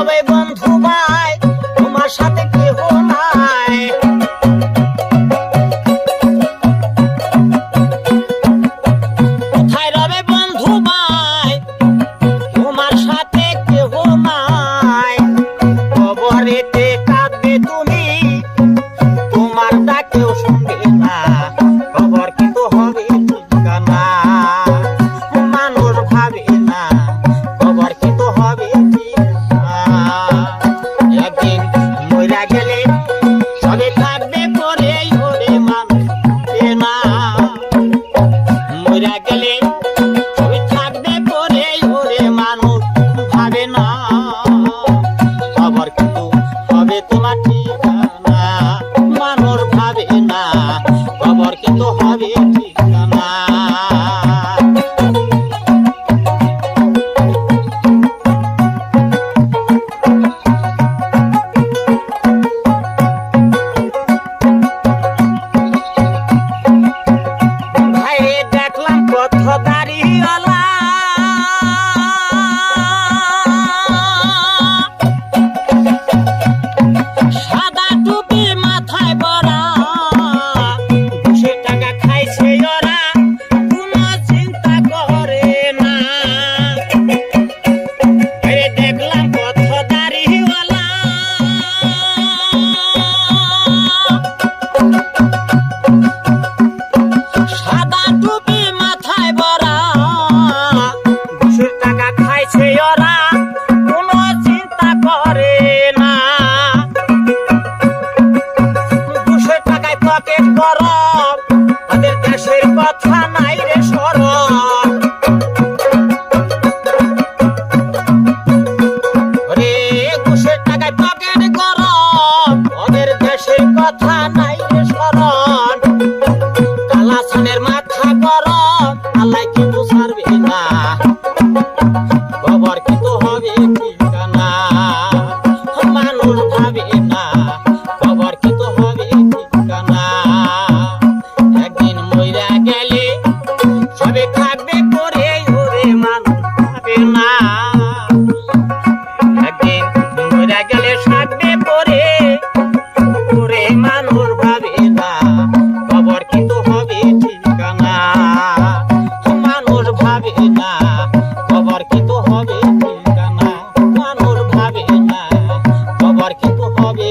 রবে বন্ধু ভাই তোমার সাথে কেহ নাই। কোথায় রবে বন্ধু ভাই তোমার সাথে কেহ নাই। কবরেতে কাঁদবে তুমি তোমার ডাকেও শুনবে না। খবর কিন্তু হবে ঠিকানা মানুষ ভাবে না। খবর কিন্তু হবে ঠিকানা। একদিন মইরা গেলে সবে থাকবে পরে ওরে মানুষ না। মইরা গেলে সবে থাকবে পরে ওরে মানুষ ভাবে না। খবর কিন্তু হবে তোমার ঠিকানা মানুষ ভাবে না। খবর কিন্তু হবে ঠিকানা। ভাই দেখলাম পথ দাঁড়িয়েওয়ালা সাদা টুপি মাথায় বড়া ঘুষের টাকা খাইছে ওরা কোনো চিন্তা করে না। দেখলাম পথ দাঁড়িয়েওয়ালা সাদা টুপি মাথায় বড়া ঘুষের টাকা খাইছে ওরা কোনো চিন্তা করে না। ঘুষের টাকায় পকেট গরম তাদের দেশের কথা নাই রে স্মরণ। রে ঘুষের টাকায় পকেট গরম ওদের দেশের কথা নাই রে স্মরণ। কালাসানের মাথা গরম আল্লাহ কিন্তু ছাড়বে না। খবর কিন্তু হবে ঠিকানা মানুষ ভাবে না। খবর কিন্তু হবে ঠিকানা। একদিন মইরা গেলে সবে থাকবে পরে ওরে মানুষ ভাবে না। একদিন মইরা গেলে থাকবে পরে ওরে মানুষ ভাবে না। খবর কিন্তু হবে ঠিকানা মানুষ ভাবে না। খবর কিন্তু হবে ঠিকানা মানুষ ভাবে না। খবর কিন্তু হবে